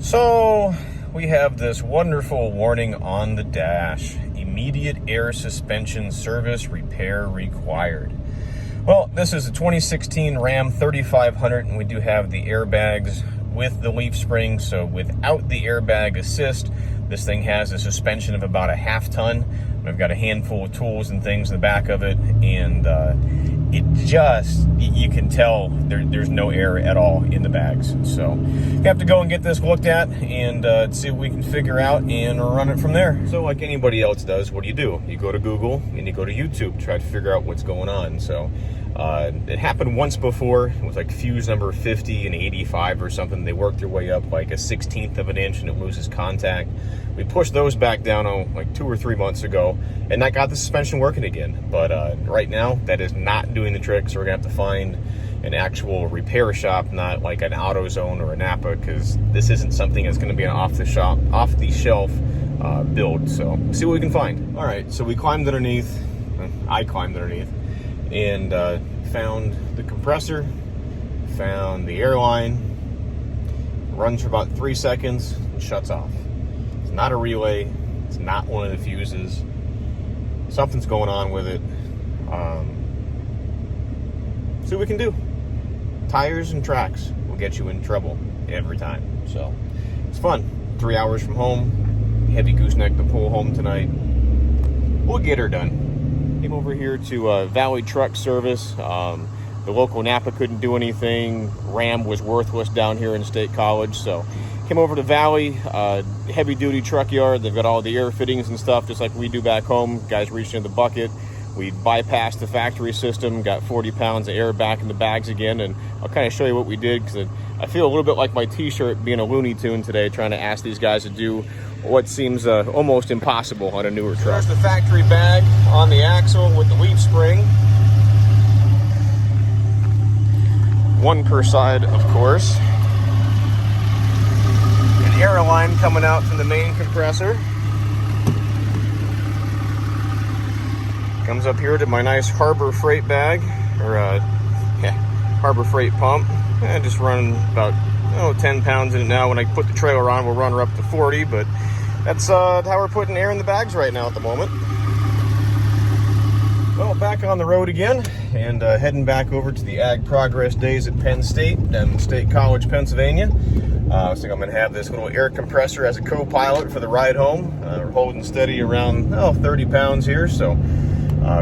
So we have this wonderful warning on the dash: immediate air suspension service repair required. Well, this is a 2016 Ram 3500, and we do have the airbags with the leaf spring. So without the airbag assist, this thing has a suspension of about a half ton. We've got a handful of tools and things in the back of it, and you can tell there's no air at all in the bags. So you have to go and get this looked at and see what we can figure out and run it from there. So like anybody else does, what do? You go to Google and you go to YouTube to try to figure out what's going on. So it happened once before with like fuse number 50 and 85 or something. They worked their way up like a 1/16 of an inch and it loses contact. We pushed those back down like 2 or 3 months ago, and that got the suspension working again. But right now, that is not doing the trick, so we're gonna have to find an actual repair shop, not like an AutoZone or a Napa, because this isn't something that's gonna be an off-the-shelf build. So see what we can find. All right, so we climbed underneath. I climbed underneath and found the compressor, found the airline. Runs for about 3 seconds and shuts off. It's not a relay. It's not one of the fuses. Something's going on with it. See what we can do. Tires and tracks will get you in trouble every time. So it's fun. 3 hours from home. Heavy gooseneck to pull home tonight. We'll get her done. Came over here to Valley Truck Service. The local Napa couldn't do anything. Ram was worthless down here in State College, so came over to Valley, heavy duty truck yard. They've got all the air fittings and stuff just like we do back home. Guys reached into the bucket. We bypassed the factory system, got 40 pounds of air back in the bags again, and I'll kind of show you what we did, because I feel a little bit like my t-shirt being a Looney Tune today, trying to ask these guys to do what seems almost impossible on a newer truck. There's the factory bag on the axle with the leaf spring. One per side, of course. An air line coming out from the main compressor. Comes up here to my nice Habor Freight bag, or Habor Freight pump. I just run about 10 pounds in it now. When I put the trailer on, we'll run her up to 40, but that's how we're putting air in the bags right now at the moment. Well, back on the road again, and heading back over to the Ag Progress Days at Penn State in State College, Pennsylvania. I think I'm going to have this little air compressor as a co-pilot for the ride home. We're holding steady around 30 pounds here, so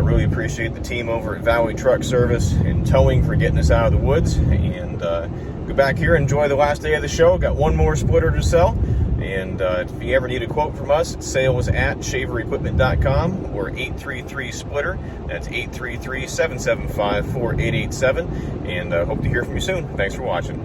really appreciate the team over at Valley Truck Service and Towing for getting us out of the woods. And go back here, enjoy the last day of the show. Got one more splitter to sell. And if you ever need a quote from us, it's sales@shaverequipment.com or 833-SPLITTER. That's 833-775-4887. And hope to hear from you soon. Thanks for watching.